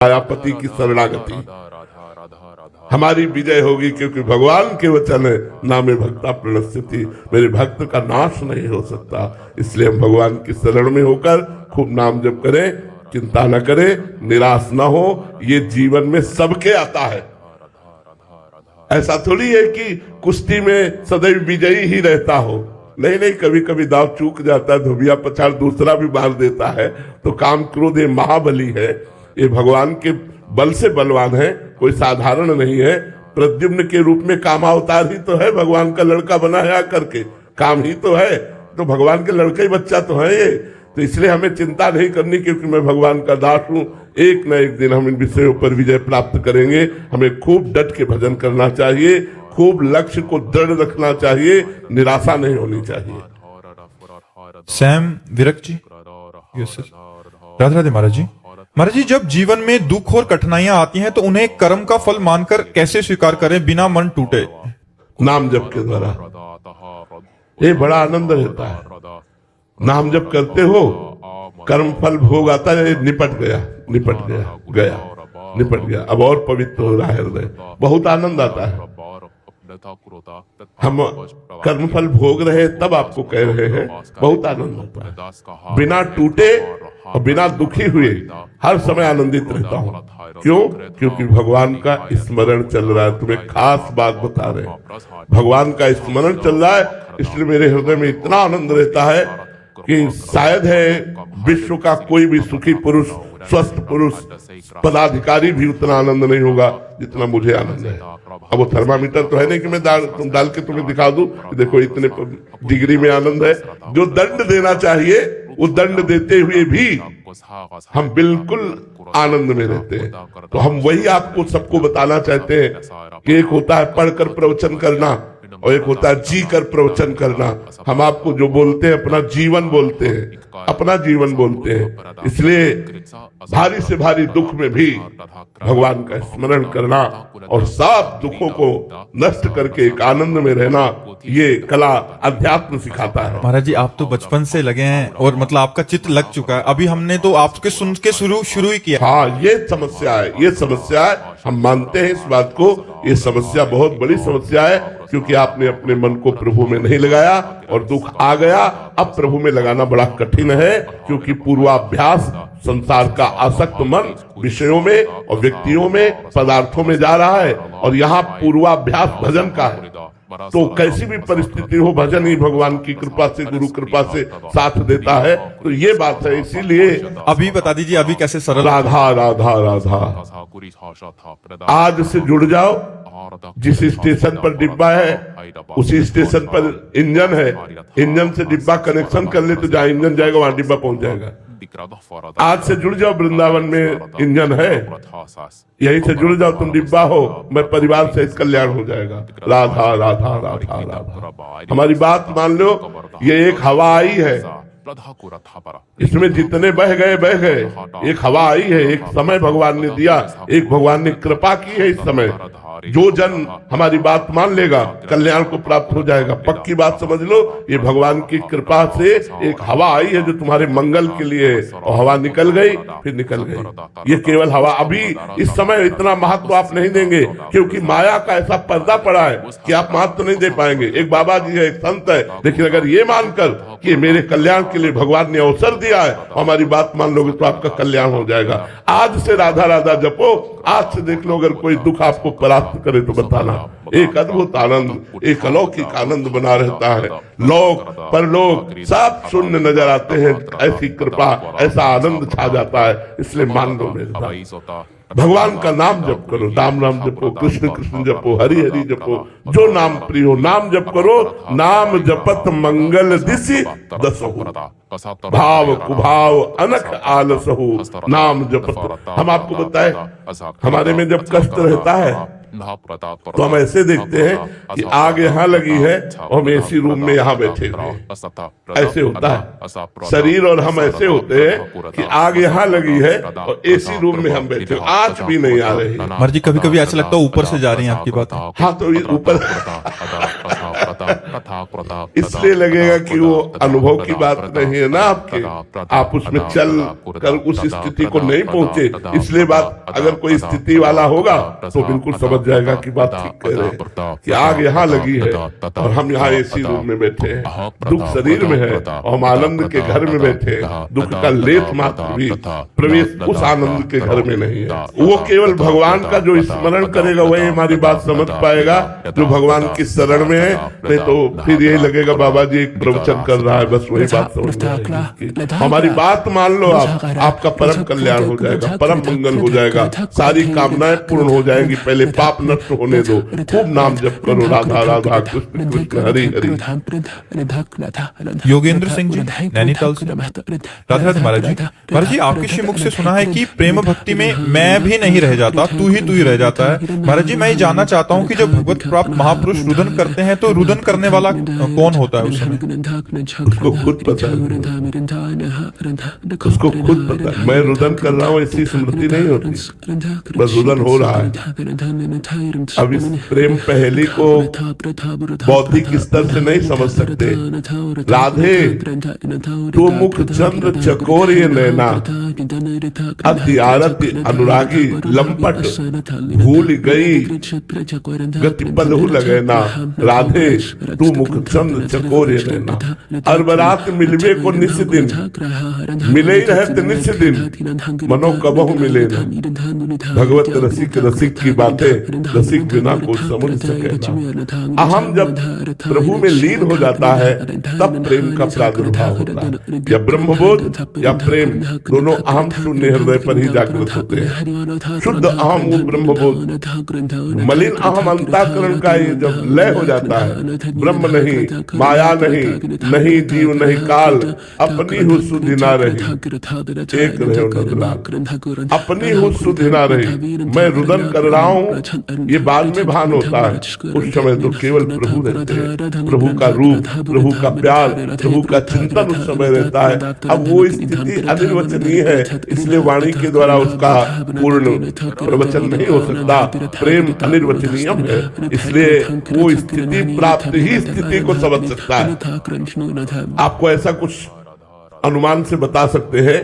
मायापति की शरणागति हमारी विजय होगी, क्योंकि भगवान के वचन है, नामे भक्ता प्रणश्यति, मेरे भक्त का नाश नहीं हो सकता। इसलिए हम भगवान की शरण में होकर खूब नाम जप करें, चिंता न करें, निराश न हो। ये जीवन में सबके आता है, ऐसा थोड़ी है कि कुश्ती में सदैव विजयी ही रहता हो। नहीं नहीं, कभी कभी दाव चूक जाता है, धोबिया पछाड़ दूसरा भी मार देता है। तो काम क्रोध ये महाबली है, ये भगवान के बल से बलवान है, कोई साधारण नहीं है। प्रद्युम्न के रूप में कामावतार ही तो है, भगवान का लड़का बना है आकर के, काम ही तो है, तो भगवान के लड़का ही बच्चा तो है ये। तो इसलिए हमें चिंता नहीं करनी, क्योंकि मैं भगवान का दास हूँ। एक न एक दिन हम इन विषयों पर विजय प्राप्त करेंगे। हमें खूब डट के भजन करना चाहिए, खूब लक्ष्य को दृढ़ रखना चाहिए, निराशा नहीं होनी चाहिए। सैम विरक जी, राधे राधे महाराज जी। महाराज जी, जब जीवन में दुख और कठिनाइयां आती हैं तो उन्हें कर्म का फल मानकर कैसे स्वीकार करें बिना मन टूटे? नाम जप के द्वारा ये बड़ा आनंद रहता है। नाम जप करते हो, कर्म फल भोग आता है, निपट गया निपट गया गया निपट गया, अब और पवित्र हो रहा है हृदय, बहुत आनंद आता है। हम कर्मफल भोग रहे तब आपको कह रहे हैं, बहुत आनंद होता है। बिना टूटे और बिना दुखी हुए हर समय आनंदित रहता हूँ। क्यों? क्योंकि भगवान का स्मरण चल रहा है। तुम्हें खास बात बता रहे हैं, भगवान का स्मरण चल रहा है, इसलिए मेरे हृदय में इतना आनंद रहता है कि शायद है विश्व का कोई भी सुखी पुरुष, स्वस्थ पुरुष, पदाधिकारी भी उतना आनंद नहीं होगा जितना मुझे आनंद है। अब वो थर्मामीटर तो है नहीं कि मैं डाल के तुम्हें दिखा दूं, देखो इतने डिग्री में आनंद है। जो दंड देना चाहिए वो दंड देते हुए भी हम बिल्कुल आनंद में रहते हैं। तो हम वही आपको सबको बताना चाहते हैं कि एक होता है पढ़कर प्रवचन करना और एक होता है जी कर प्रवचन करना। हम आपको जो बोलते हैं अपना जीवन बोलते हैं, अपना जीवन बोलते हैं। इसलिए भारी से भारी दुख में भी भगवान का स्मरण करना और सब दुखों को नष्ट करके एक आनंद में रहना, ये कला अध्यात्म सिखाता है। महाराज जी, आप तो बचपन से लगे हैं और मतलब आपका चित्त लग चुका है। अभी हमने तो आपके सुन के शुरू ही किया। हाँ, ये समस्या है, ये समस्या है। हम मानते हैं इस बात को, ये समस्या बहुत बड़ी समस्या है, क्योंकि आपने अपने मन को प्रभु में नहीं लगाया और दुख आ गया। अब प्रभु में लगाना बड़ा कठिन है, क्योंकि पूर्वाभ्यास संसार का आसक्त मन विषयों में और व्यक्तियों में, पदार्थों में जा रहा है, और यहाँ पूर्वाभ्यास भजन का है। तो कैसी भी परिस्थिति हो, भजन ही भगवान की कृपा से, गुरु कृपा से साथ देता है। तो ये बात है, इसीलिए अभी बता दीजिए अभी कैसे सरल। राधा राधा राधा, आज से जुड़ जाओ। जिस स्टेशन पर डिब्बा है उसी स्टेशन पर इंजन है, इंजन से डिब्बा कनेक्शन कर ले तो जहाँ इंजन जाएगा वहां डिब्बा पहुंच जाएगा। आज से जुड़ जाओ, वृंदावन में इंजन है, यहीं से जुड़ जाओ, तुम डिब्बा हो, मैं परिवार से कल्याण हो जाएगा। राधा राधा राधा राधा, हमारी बात मान लो, ये एक हवा आई है, इसमें जितने बह गए। एक हवा आई है, एक समय भगवान ने दिया, एक भगवान ने कृपा की है। इस समय जो जन हमारी बात मान लेगा कल्याण को प्राप्त हो जाएगा। पक्की बात समझ लो, ये भगवान की कृपा से एक हवा आई है जो तुम्हारे मंगल के लिए है, और हवा निकल गई फिर निकल गई। ये केवल हवा। अभी इस समय इतना महत्व आप नहीं देंगे, क्योंकि माया का ऐसा पर्दा पड़ा है कि आप महत्व नहीं दे पाएंगे। एक बाबा जी है, एक संत है, लेकिन अगर ये मानकर कि मेरे कल्याण के लिए भगवान ने अवसर दिया है, हमारी बात मान लोगे तो आपका कल्याण हो जाएगा। आज से राधा राधा जपो, आज से देख लो, अगर कोई दुख आपको परास्त करे तो बताना। एक अद्भुत आनंद, एक अलौकिक आनंद बना रहता है। लोक परलोक सब शून्य नजर आते हैं, ऐसी कृपा, ऐसा आनंद छा जाता है। इसलिए मान लो मेरे साथ, भगवान का नाम जप करो, राम राम जपो, कृष्ण कृष्ण जपो, हरि हरि जपो, जो नाम प्रिय हो नाम जप करो। नाम जपत मंगल दिसि दसहु, भाव कुभाव अनख आलसहु, नाम जपत। हम आपको बताए, हमारे में जब कष्ट रहता है तो हम ऐसे देखते हैं कि आग यहाँ लगी है और हम एसी रूम में यहाँ बैठे हुए, ऐसे होता है शरीर। और हम ऐसे होते हैं कि आग यहाँ लगी है और एसी रूम में हम बैठे, आँच भी नहीं आ रही। मर्जी, कभी कभी ऐसा लगता है ऊपर से जा रही है आपकी बात। हाँ, तो ऊपर इसलिए लगेगा कि वो अनुभव की बात नहीं है ना आपके, आप उसमें चल कर उस स्थिति को नहीं पहुंचे। इसलिए बात, अगर कोई स्थिति वाला होगा तो बिल्कुल समझ जाएगा कि बात ठीक कह रहे हैं कि आग यहाँ लगी है और हम यहाँ एसी रूम में बैठे हैं, दुख शरीर में है और हम आनंद के घर में बैठे हैं। दुख का लेस मात्र भी प्रवेश उस आनंद के घर में नहीं है। वो केवल भगवान का जो स्मरण करेगा वही हमारी बात समझ पाएगा, जो भगवान की शरण में है। नहीं तो फिर यही लगेगा बाबा जी एक प्रवचन कर रहा है, बस वही बात समझ में। हमारी बात मान लो आप, आपका परम कल्याण हो जाएगा, परम मंगल हो जाएगा, सारी कामनाएं पूर्ण हो जाएंगी। पहले पाप नष्ट होने दो, खूब नाम जप करो, राधा राधा कृष्ण कृष्ण हरि हरि। योगेंद्र सिंह जी नैनीताल से। राधे राधे महाराज जी। महाराज जी, आपके श्रीमुख से सुना है कि प्रेम भक्ति में मैं भी नहीं रह जाता, तू ही रह जाता है। महाराज जी, मैं ये जानना चाहता हूँ कि जब भगवत प्राप्त महापुरुष रुदन करते हैं तो रुदन करने वाला कौन होता है उस समय? उसको खुद पता है, उसको खुद पता है। मैं रुदन कर रहा हूँ ऐसी स्मृति नहीं होती, बस रुदन हो रहा है। अब इस प्रेम पहेली को बौद्धिक स्तर से नहीं समझ सकते। राधे तो मुख चंद्र चकोर नैना, अति आरती अनुरागी लंपट, भूल गई गति पलहु लगे ना। राधे तू मुख चंद्र चकोर नैना, अरबरात मिलवे को निस दिन, मिले ही रहते निस दिन, मनो कबहु मिले ना। भगवत रसिक रसिक की बातें रसिक बिना को समझ सके ना। अहम जब प्रभु में लीन हो जाता है तब प्रेम का प्रादुर्भाव होता है। या ब्रह्मबोध या प्रेम दोनों अहम शून्य हृदय पर ही जागृत होते हैं। शुद्ध अहम वो ब्रह्मबोध, मलिन अहम अंतःकरण का ये जब लय हो जाता है, ब्रह्म नहीं, माया नहीं, नहीं जीव नहीं काल, अपनी हो सुधि ना रही, एक रहे नंदलाल, अपनी हो सुधि ना रही। मैं रुदन कर रहा हूँ ये बाद में भान होता है, उस समय तो केवल प्रभु रहते हैं। प्रभु का रूप, प्रभु का प्यार, प्रभु का चिंतन उस समय रहता है। अब वो स्थिति अनिर्वचनीय है, इसलिए वाणी के द्वारा उसका पूर्ण प्रवचन नहीं हो सकता। प्रेम अनिर्वचनीय है, इसलिए वो स्थिति प्राप्त ही स्थिति को समझ सकता है। आपको ऐसा कुछ अनुमान से बता सकते हैं,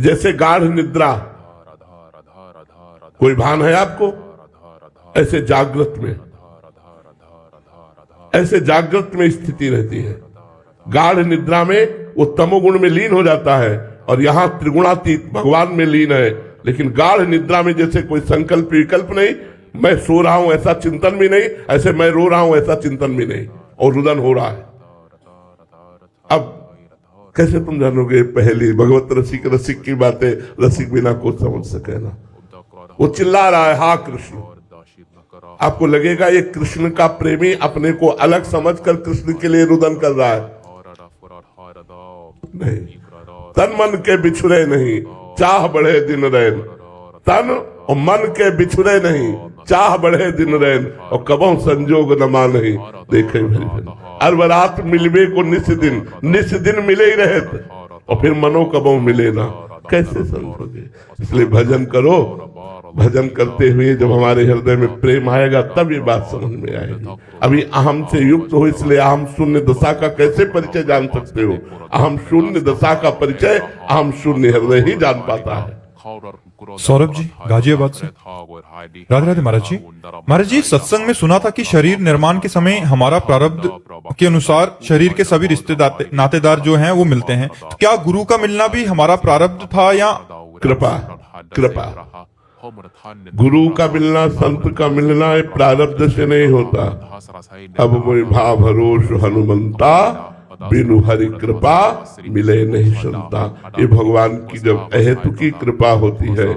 जैसे गाढ़ निद्रा, कोई भान है आपको? ऐसे जागृत में, ऐसे जागृत में स्थिति रहती है। गाढ़ निद्रा में वो तमोगुण में लीन हो जाता है और यहाँ त्रिगुणातीत भगवान में लीन है। लेकिन गाढ़ निद्रा में जैसे कोई संकल्प विकल्प नहीं, मैं सो रहा हूं ऐसा चिंतन भी नहीं, ऐसे मैं रो रहा हूं ऐसा चिंतन भी नहीं, और रुदन हो रहा है। अब कैसे तुम जानोगे पहली भगवत रसिक रसिक की बातें रसिक बिना को समझ सके ना। वो चिल्ला रहा है हा कृष्ण, आपको लगेगा ये कृष्ण का प्रेमी अपने को अलग समझकर कृष्ण के लिए रुदन कर रहा है। नहीं, तन मन के बिछुरे नहीं, चाह बढ़े दिन रैन, तन और मन के बिछुरे नहीं, चाह बढ़े दिन रैन, और कबों संजोग नमा नहीं देखे अरबरात मिलवे को निस दिन मिले ही रहे, और फिर मनो कबों मिले ना। कैसे समझोगे? इसलिए भजन करो, भजन करते हुए जब हमारे हृदय में प्रेम आएगा तब ये बात समझ में आएगी। अभी अहम से युक्त हो, इसलिए अहम शून्य दशा का कैसे परिचय जान सकते हो? अहम शून्य दशा का परिचय अहम शून्य हृदय ही जान पाता है। सौरभ जी गाजियाबाद से। राधे राधे महाराज जी। महाराज जी, सत्संग में सुना था कि शरीर निर्माण के समय हमारा प्रारब्ध के अनुसार शरीर के सभी रिश्तेदार नातेदार जो हैं वो मिलते हैं। तो क्या गुरु का मिलना भी हमारा प्रारब्ध था या कृपा? कृपा। गुरु का मिलना, संत का मिलना प्रारब्ध से नहीं होता। अब वही भाव भरोस हनुमंता, बिनु हरि कृपा मिले नहीं संता। ये भगवान की जब अहेतु की कृपा होती है,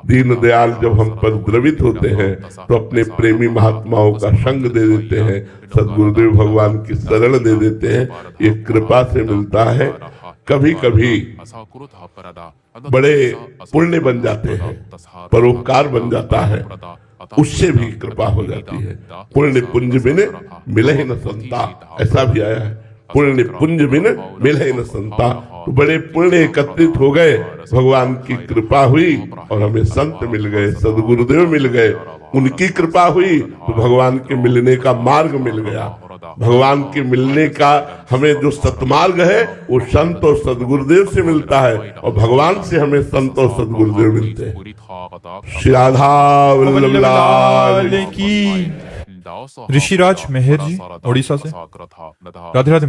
दीन दयाल जब हम पर द्रवित होते हैं तो अपने प्रेमी महात्माओं का संग दे देते हैं, सदगुरुदेव भगवान की शरण दे देते हैं। ये कृपा से मिलता है। कभी कभी बड़े पुण्य बन जाते हैं, परोपकार बन जाता है, उससे भी कृपा हो जाती है। पुण्य पुंज बिन मिले ही न संता, ऐसा भी आया है, पुण्य पुंज बिन मिले न संता। तो बड़े पुण्य एकत्रित हो गए, भगवान की कृपा हुई और हमें संत मिल गए, सदगुरुदेव मिल गए, उनकी कृपा हुई तो भगवान के मिलने का मार्ग मिल गया। भगवान के मिलने का हमें जो सतमार्ग है वो संत और सदगुरुदेव से मिलता है, और भगवान से हमें संत और सदगुरुदेव मिलते हैं। श्री राधा वल्लभ लाल की। ऋषिराज मेहर जी, उड़ीसा से। राधे राधे।